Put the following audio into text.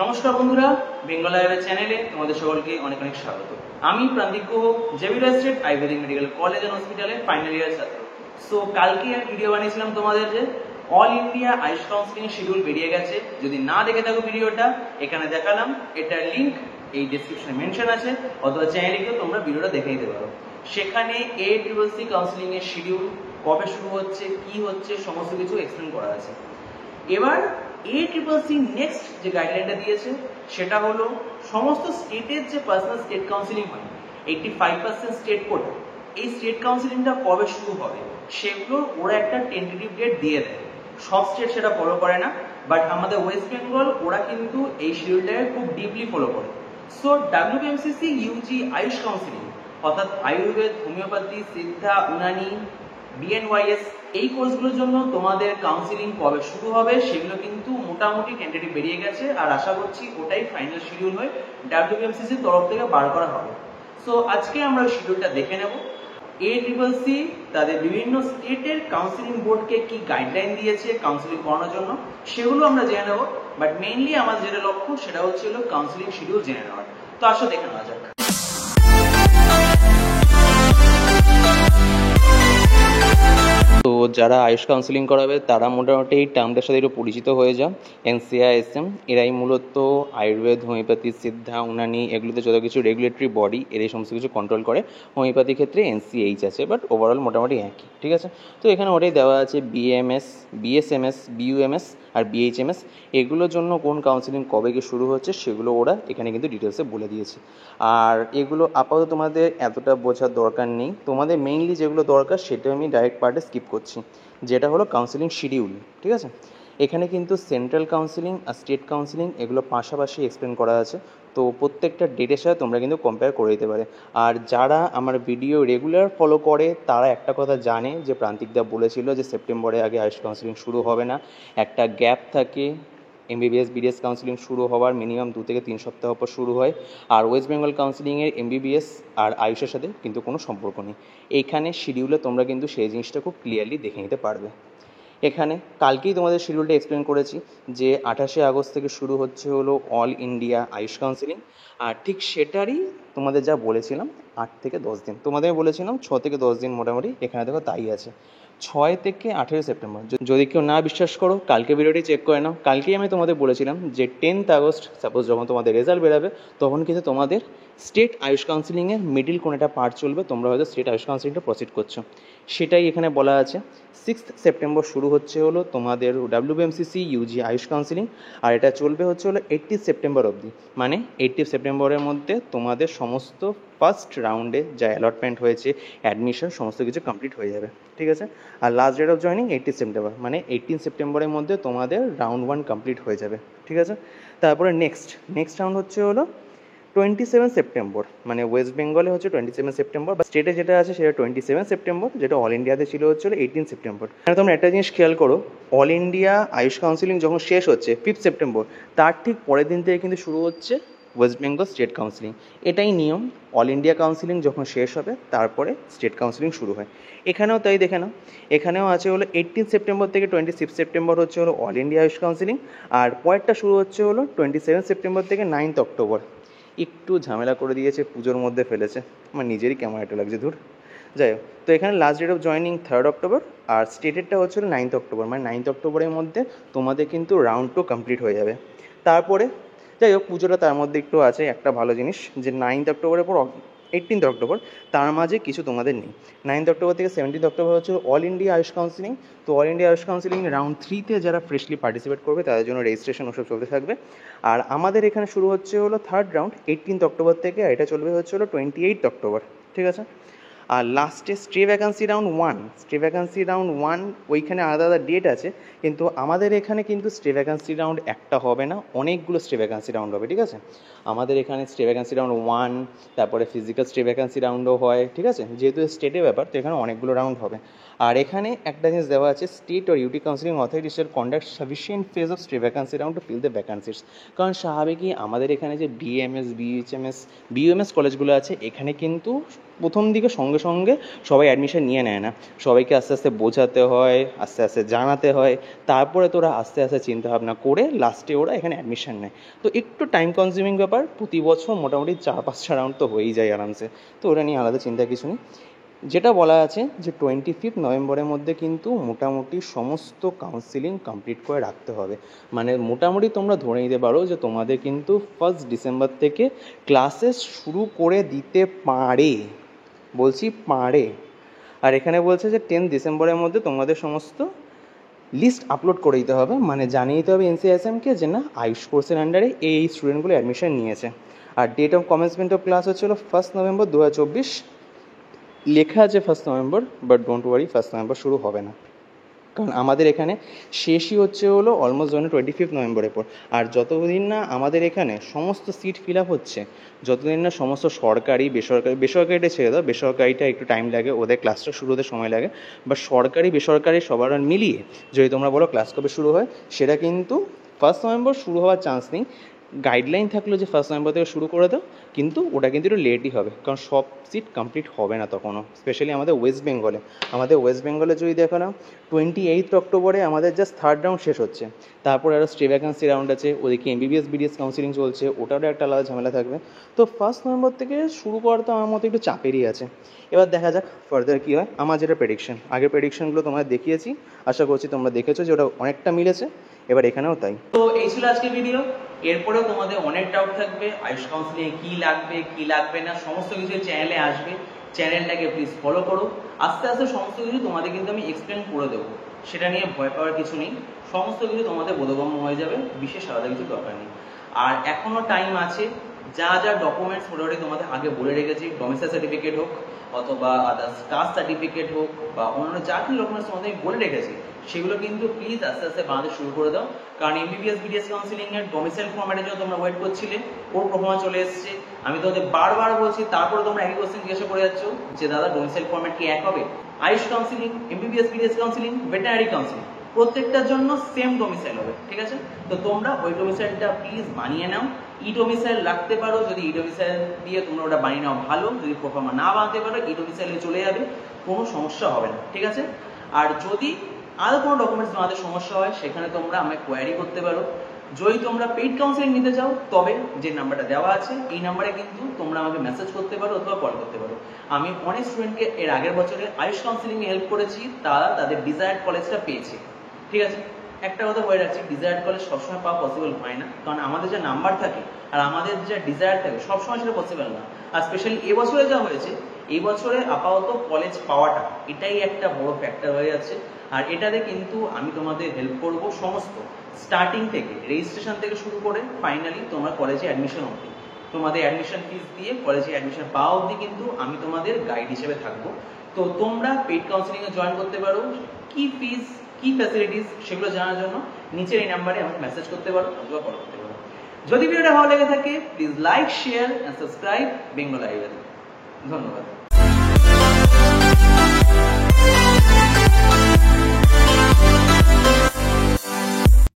নমস্কার বন্ধুরা, বেঙ্গল আইভের চ্যানেলে তোমাদের সকলকে অনেক অনেক স্বাগত। আমি Prantik Guha, Xavier state Ayurvedic medical college and হসপিটালের ফাইনাল ইয়ার ছাত্র। সো কালকে এক ভিডিও বানিয়েছিলাম তোমাদের যে all India AYUSH counselling schedule বেরিয়ে গেছে। যদি না দেখে থাকো ভিডিওটা, এখানে দেখালাম, এটার লিঙ্ক এই ডেসক্রিপশনে মেনশন আছে, অথবা চ্যানেলে গিয়ে তোমরা ভিডিওটা দেখে নিতে পারো। সেখানে ACCC কাউন্সিলিং এর শিডিউল কবে শুরু হচ্ছে, কি হচ্ছে, সমস্ত কিছু এক্সপ্লেন করা আছে। এবার ACCC নেক্সট যে গাইডলাইনটা দিয়েছে সেটা হলো সমস্ত স্টেটের যে পার্সোনাল স্টেট কাউন্সিলিং হয় 85% স্টেট কোটা, এই স্টেট কাউন্সিলিংটা কবে শুরু হবে সেগুলো ওরা একটা টেন্টেটিভ ডেট দিয়ে দেয়। সব স্টেট সেটা ফলো করে না, বাট আমাদের ওয়েস্ট বেঙ্গল ওরা কিন্তু এই শিডিউলটাকে খুব ডিপলি ফলো করে। So WBMCC UG Ayush counselling অর্থাৎ আয়ুর্বেদ, হোমিওপ্যাথি, সিদ্ধা, উনানি, BNYS এই কোর্সগুলোর জন্য তোমাদের কাউন্সিলিং কবে শুরু হবে সেগুলো কিন্তু মোটামুটি টেন্টেটিভ বেরিয়ে গেছে, আর আশা করছি ওটাই ফাইনাল শিডিউল হয়ে WBMCC তরফ থেকে বার করা হবে। সো আজকে আমরা শিডিউলটা দেখে নেব। ACCC তাদের বিভিন্ন স্টেটের কাউন্সিলিং বোর্ডকে কি গাইডলাইন দিয়েছে কাউন্সিলিং করানোর জন্য সেগুলো আমরা জেনে নেব, বাট মেইনলি আমার যেটা লক্ষ্য সেটা হচ্ছিল কাউন্সিলিং শিডিউল জেনে নেওয়ার। তো আসো দেখে নেওয়া যাক। তো যারা আয়ুষ কাউন্সিলিং করাবে তারা মোটামুটি এই টার্মটার সাথে একটু পরিচিত হয়ে যাও। NCISM এরাই মূলত আয়ুর্বেদ, হোমিওপ্যাথি, সিদ্ধা, উনানি এগুলোতে যত কিছু রেগুলেটরি বডি এর এই সমস্ত কিছু কন্ট্রোল করে। হোমিওপ্যাথি ক্ষেত্রে NCH আছে, বাট ওভারঅল মোটামুটি একই, ঠিক আছে। তো এখানে ওটাই দেওয়া আছে BMS, BSMS, BUMS আর BHMS এগুলোর জন্য কোন কাউন্সিলিং কবে কি শুরু হচ্ছে সেগুলো ওরা এখানে কিন্তু ডিটেলসে বলে দিয়েছে। আর এগুলো আপাতত তোমাদের এতটা বোঝার দরকার নেই, তোমাদের মেইনলি যেগুলো দরকার সেটা আমি ডাইরেক্ট পার্টে স্কিপ করছি, যেটা হলো কাউন্সিলিং শিডিউল, ঠিক আছে। এখানে কিন্তু সেন্ট্রাল কাউন্সিলিং আর স্টেট কাউন্সিলিং এগুলো পাশাপাশি এক্সপ্লেন করা আছে, তো প্রত্যেকটা ডেটের সাথে তোমরা কিন্তু কম্পেয়ার করে দিতে পারে। আর যারা আমার ভিডিও রেগুলার ফলো করে তারা একটা কথা জানে যে প্রান্তিকদা বলেছিল যে সেপ্টেম্বরের আগে আয়ুষ কাউন্সিলিং শুরু হবে না, একটা গ্যাপ থাকে। MBBS BDS কাউন্সিলিং শুরু হওয়ার মিনিমাম 2 থেকে 3 সপ্তাহ পর শুরু হয়। আর ওয়েস্ট বেঙ্গল কাউন্সিলিংয়ের MBBS আর আয়ুষের সাথে কিন্তু কোনো সম্পর্ক নেই। এইখানে শিডিউলে তোমরা কিন্তু সেই জিনিসটা খুব ক্লিয়ারলি দেখে নিতে পারবে। এখানে কালকেই তোমাদের শিডিউলটা এক্সপ্লেন করেছি যে 28শে আগস্ট থেকে শুরু হচ্ছে হলো অল ইন্ডিয়া আয়ুষ কাউন্সিলিং, আর ঠিক সেটারই তোমাদের যা বলেছিলাম 8 থেকে 10 দিন, তোমাদের বলেছিলাম 6 থেকে 10 দিন মোটামুটি, এখানে দেখো তাই আছে 6 থেকে 18 সেপ্টেম্বর। যদি কেউ না বিশ্বাস করো কালকে ভিডিওটি চেক করে নাও। কালকেই আমি তোমাদের বলেছিলাম যে 10th আগস্ট সাপোজ যখন তোমাদের রেজাল্ট বেরাবে তখন কিন্তু তোমাদের স্টেট আয়ুষ কাউন্সিলিংয়ের মিডিল কোন একটা পার্ট চলবে, তোমরা হয়তো স্টেট আয়ুষ কাউন্সিলিংটা প্রসিড করছো, সেটাই এখানে বলা আছে। 6th সেপ্টেম্বর শুরু হচ্ছে হলো তোমাদের WBMCC UG আয়ুষ কাউন্সিলিং, আর এটা চলবে হচ্ছে হলো 80 সেপ্টেম্বর অবধি, মানে 80 সেপ্টেম্বরের মধ্যে তোমাদের সমস্ত ফার্স্ট রাউন্ডে যা অ্যালটমেন্ট হয়েছে, অ্যাডমিশন সমস্ত কিছু কমপ্লিট হয়ে যাবে, ঠিক আছে। আর last date of joining 80 September, মানে 18 সেপ্টেম্বরের মধ্যে তোমাদের রাউন্ড 1 কমপ্লিট হয়ে যাবে, ঠিক আছে। তারপরে নেক্সট রাউন্ড হচ্ছে হলো 27 সেপ্টেম্বর, মানে ওয়েস্ট বেঙ্গলে হচ্ছে 27 সেপ্টেম্বর, বা স্টেটে যেটা আছে সেটা 27 সেপ্টেম্বর, যেটা অল ইন্ডিয়াতে ছিল হচ্ছে 18 সেপ্টেম্বর। মানে তোমরা একটা জিনিস খেয়াল করো, অল ইন্ডিয়া আয়ুষ কাউন্সিলিং যখন শেষ হচ্ছে 5 সেপ্টেম্বর, তার ঠিক পরের দিন থেকে কিন্তু শুরু হচ্ছে ওয়েস্ট বেঙ্গল স্টেট কাউন্সিলিং। এটাই নিয়ম, অল ইন্ডিয়া কাউন্সিলিং যখন শেষ হবে তারপরে স্টেট কাউন্সিলিং শুরু হয়। এখানেও তাই দেখে নাও, এখানেও আছে হলো 18 সেপ্টেম্বর থেকে 26 সেপ্টেম্বর হচ্ছে হলো অল ইন্ডিয়া আয়ুষ কাউন্সিলিং, আর পরেরটা শুরু হচ্ছে হলো 27 সেপ্টেম্বর থেকে 9th অক্টোবর। একটু ঝামেলা করে দিয়েছে, পুজোর মধ্যে ফেলেছে, আমার নিজেরই কেমন একটা লাগছে, ধুর। যাই হোক, তো এখানে last date of joining 3rd October, আর স্টেটেরটা হচ্ছে 9th অক্টোবর, মানে 9th অক্টোবরের মধ্যে তোমাদের কিন্তু রাউন্ড 2 কমপ্লিট হয়ে যাবে। তারপরে যাই হোক, পুজোটা তার মধ্যে একটু আছে, একটা ভালো জিনিস যে 9th অক্টোবরের পর 18th অক্টোবর, তার মাঝে কিছু তোমাদের নেই। 9th অক্টোবর থেকে 17th অক্টোবর হচ্ছে অল ইন্ডিয়া আয়ুষ কাউন্সিলিং। তো all India AYUSH counselling round 3তে যারা ফ্রেশলি পার্টিসিপেট করবে তাদের জন্য রেজিস্ট্রেশন ওসব চলতে থাকবে। আর আমাদের এখানে শুরু হচ্ছে হলো 3rd রাউন্ড 18th অক্টোবর থেকে, আর এটা চলবে হচ্ছে হলো 28th অক্টোবর, ঠিক আছে। আর লাস্টে স্টে ভ্যাকান্সি রাউন্ড 1, ওইখানে আলাদা আলাদা ডেট আছে, কিন্তু আমাদের এখানে কিন্তু স্টে ভ্যাকান্সি রাউন্ড একটা হবে না, অনেকগুলো স্টে ভ্যাকান্সি রাউন্ড হবে, ঠিক আছে। আমাদের এখানে স্টে ভ্যাকান্সি রাউন্ড 1, তারপরে ফিজিক্যাল স্টে ভ্যাকান্সি রাউন্ডও হয়, ঠিক আছে। যেহেতু স্টেটের ব্যাপার তো এখানে অনেকগুলো রাউন্ড হবে। আর এখানে একটা জিনিস দেওয়া আছে, state or UT counselling authority shall conduct sufficient phase of stray vacancy round to fill the vacancies. কারণ স্বাভাবিকই আমাদের এখানে যে BMS, BHMS, BUMS কলেজগুলো আছে এখানে কিন্তু প্রথম দিকে সঙ্গে সঙ্গে সঙ্গে সবাই অ্যাডমিশন নিয়ে নেয় না, সবাইকে আস্তে আস্তে বোঝাতে হয়, আস্তে আস্তে জানাতে হয়, তারপরে তোরা আস্তে আস্তে চিন্তাভাবনা করে লাস্টে ওরা এখানে অ্যাডমিশন নেয়। তো একটু টাইম কনজিউমিং ব্যাপার, প্রতি বছর মোটামুটি 4-5টা রাউন্ড তো হয়েই যায় আরামসে, তো ওটা নিয়ে আলাদা চিন্তা কিছু নেই। যেটা বলা আছে যে 25 নভেম্বরের মধ্যে কিন্তু মোটামুটি সমস্ত কাউন্সিলিং কমপ্লিট করে রাখতে হবে। মানে মোটামুটি তোমরা ধরে নিতে পারো যে তোমাদের কিন্তু 1 ডিসেম্বর থেকে ক্লাসেস শুরু করে দিতে পারে, বলছি পারে। আর এখানে বলছে যে 10 ডিসেম্বরের মধ্যে তোমাদের সমস্ত লিস্ট আপলোড করে দিতে হবে, মানে জানিয়ে দিতে হবে এনসিআইএসএমকে যে না আয়ুষ কোর্সের আন্ডারে এই স্টুডেন্টগুলো অ্যাডমিশন নিয়েছে। আর date of commencement of class হচ্ছিল 1 নভেম্বর 2024, লেখা আছে 1 November, but don't worry 1 November শুরু হবে না, কারণ আমাদের এখানে শেষই হচ্ছে হলো অলমোস্ট ধরুন 25 নভেম্বরের পর। আর যতদিন না আমাদের এখানে সমস্ত সিট ফিল আপ হচ্ছে, যতদিন না সমস্ত সরকারি বেসরকারিটা ছেড়ে দাও, বেসরকারিটা একটু টাইম লাগে, ওদের ক্লাসটা শুরু হতে সময় লাগে, বা সরকারি বেসরকারি সবার মিলিয়ে যদি তোমরা বলো ক্লাস কবে শুরু হয়, সেটা কিন্তু 1 নভেম্বর শুরু হওয়ার চান্স নেই। গাইডলাইন থাকলো যে 1 নভেম্বর থেকে শুরু করে দাও, কিন্তু ওটা কিন্তু একটু লেটই হবে, কারণ সব সিট কমপ্লিট হবে না তখনও, স্পেশালি আমাদের ওয়েস্ট বেঙ্গলে যদি দেখো না 28 অক্টোবরে আমাদের জাস্ট 3rd রাউন্ড শেষ হচ্ছে, তারপরে আরও স্টে ভ্যাকেন্সি রাউন্ড আছে, ওদিকে এমবিবিএস বিডিএস কাউন্সিলিং চলছে, ওটারও একটা আলাদা ঝামেলা থাকবে। তো 1 নভেম্বর থেকে শুরু করা তো আমার মতো একটু চাপেরই আছে। এবার দেখা যাক ফার্দার কী হয়। আমার যেটা প্রেডিকশন, আগের প্রেডিকশনগুলো তোমাদের দেখিয়েছি, আশা করছি তোমরা দেখেছো যে ওটা অনেকটা মিলেছে, এবার এখানেও তাই। তো এই ছিল আজকের ভিডিও। এরপরেও তোমাদের অনেক ডাউট থাকবে আয়ুষ কাউন্সিলিং কী লাগবে কী লাগবে না, সমস্ত কিছু চ্যানেলে আসবে, চ্যানেলটাকে প্লিজ ফলো করো। আস্তে আস্তে সমস্ত কিছু তোমাদের কিন্তু আমি এক্সপ্লেন করে দেবো, সেটা নিয়ে ভয় পাওয়ার কিছু নেই, সমস্ত কিছু তোমাদের বোধগম্য হয়ে যাবে, বিশেষ আলাদা কিছু দরকার নেই। আর এখনও টাইম আছে, যা যা ডকুমেন্টস মোটামুটি তোমাদের আগে বলে রেখেছি, ডোমিসাইল সার্টিফিকেট হোক অথবা আদার্স কাস্ট সার্টিফিকেট হোক বা অন্যান্য যা কিছু ডকুমেন্টস তোমাদের বলে রেখেছি, সেগুলো কিন্তু প্লিজ আস্তে আস্তে বানাতে শুরু করে দাও। কারণ এমবিবিএস বিডিএস কাউন্সিলিং এর ডোমিসাইল ফরম্যাটের জন্য তোমরা ওয়েট করছিলে, ওর প্রফর্মা চলে এসেছে। আমি তোমাদের বারবার বলছি, তারপরে তোমরা একই কোশ্চেন জিজ্ঞাসা করে যাচ্ছ যে দাদা ডোমিসাইল ফরম্যাট কি এক হবে? Ayush counselling, MBBS BDS counselling, veterinary counselling, প্রত্যেকটার জন্য সেম ডোমিসাইল হবে, ঠিক আছে? তো তোমরা ওই ডোমিসাইলটা প্লিজ বানিয়ে নাও। ই ডোমিসাইল রাখতে পারো, যদি ই ডোমিসাইল দিয়ে তোমরা ওটা বানিয়ে নাও ভালো, যদি প্রফর্মা না বানাতে পারো ই ডোমিসাইলে চলে যাবে, কোনো সমস্যা হবে না, ঠিক আছে? আর যদি আরও কোনো ডকুমেন্টস বানাতে সমস্যা হয়, সেখানে তোমরা আমায় কোয়ারি করতে পারো। যদি তোমরা পেইড কাউন্সিলিং নিতে চাও, তবে যে নাম্বারটা দেওয়া আছে এই নাম্বারে কিন্তু তোমরা আমাকে মেসেজ করতে পারো অথবা কল করতে পারো। আমি অনেক স্টুডেন্টকে এর আগের বছরে আয়ুষ কাউন্সিলিংয়ে হেল্প করেছি, তারা তাদের ডিজায়ার্ড কলেজটা পেয়েছে, ঠিক আছে? একটা কথা বলে রাখছি, ডিজায়ার্ড কলেজ সবসময় পাওয়া পসিবল হয় না, কারণ আমাদের যে নাম্বার থাকে আর আমাদের যে ডিজায়ার থাকে সবসময় সেটা পসিবল না। আর স্পেশালি এবছরে যা হয়েছে, এই বছরে আপাতত কলেজ পাওয়াটা এটাই একটা বড় ফ্যাক্টর হয়ে যাচ্ছে। আর এটাতে কিন্তু আমি তোমাদের হেল্প করব সমস্ত স্টার্টিং থেকে, রেজিস্ট্রেশন থেকে শুরু করে ফাইনালি তোমরা কলেজে অ্যাডমিশন অবধি, তোমাদের অ্যাডমিশন ফিস দিয়ে কলেজে অ্যাডমিশন পাওয়া অবধি কিন্তু আমি তোমাদের গাইড হিসেবে থাকবো। তো তোমরা পেইড কাউন্সিলিংয়ে জয়েন করতে পারো, কি ফিস কি ফ্যাসিলিটিস সেগুলো জানার জন্য নিচের এই নাম্বারে আমাকে মেসেজ করতে পারো অথবা কল করতে পারো। যদি ভিডিওটা ভালো লেগে থাকে please like, share and subscribe Bengal IOL. ধন্যবাদ।